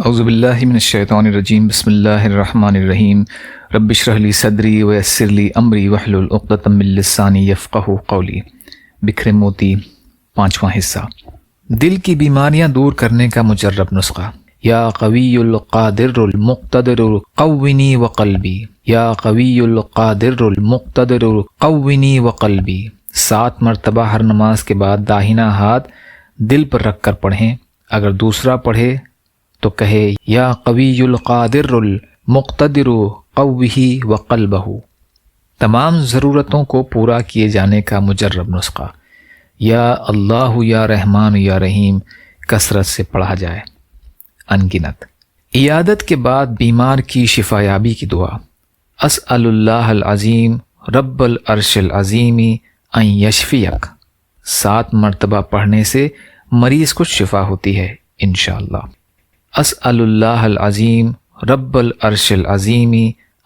اعوذ باللہ من الشیطان الرجیم بسم اللہ الرحمن الرحیم رب اشرح لی صدری ویسر لی امری واحلل عقدۃ من لسانی یفقہوا قولی۔ بکھرے موتی، 5واں حصہ۔ دل کی بیماریاں دور کرنے کا مجرب نسخہ۔ یا قوی القادر المقتدر قونی وقلبی، یا قوی القادر المقتدر قونی وقلبی۔ 7 مرتبہ ہر نماز کے بعد داہنا ہاتھ دل پر رکھ کر پڑھیں۔ اگر دوسرا پڑھے تو کہے یا قوی القادر المقتدر قوہ وقلبہ۔ تمام ضرورتوں کو پورا کیے جانے کا مجرب نسخہ۔ یا اللہ یا رحمان یا رحیم کثرت سے پڑھا جائے، انگنت۔ عیادت کے بعد بیمار کی شفایابی کی دعا۔ اسأل اللہ العظیم رب العرش العظیم ان یشفیک۔ 7 مرتبہ پڑھنے سے مریض کو شفا ہوتی ہے انشاءاللہ۔ اسأل اللہ العظیم رب العرش العظیم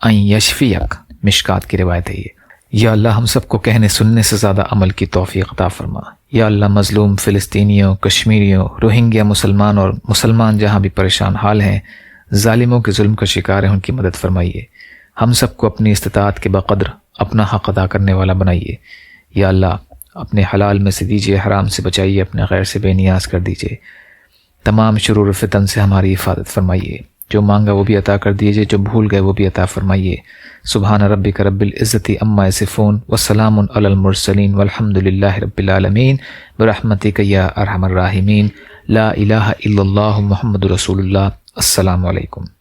ان یشفیک، مشکات کی روایت ہے یہ۔ یا اللہ ہم سب کو کہنے سننے سے زیادہ عمل کی توفیق عطا فرما۔ یا اللہ مظلوم فلسطینیوں، کشمیریوں، روہنگیا مسلمان اور مسلمان جہاں بھی پریشان حال ہیں، ظالموں کے ظلم کا شکار ہیں، ان کی مدد فرمائیے۔ ہم سب کو اپنی استطاعت کے بقدر اپنا حق ادا کرنے والا بنائیے۔ یا اللہ اپنے حلال میں سے دیجیے، حرام سے بچائیے، اپنے غیر سے بے نیاز کر دیجیے۔ تمام شرور و فتن سے ہماری حفاظت فرمائیے۔ جو مانگا وہ بھی عطا کر دیجیے، جو بھول گئے وہ بھی عطا فرمائیے۔ سبحان ربک رب العزت عما یصفون وسلام علی المرسلین والحمد للہ رب العالمین برحمتک یا ارحم الراحمین۔ لا الہ الا اللہ محمد رسول اللہ۔ السلام علیکم۔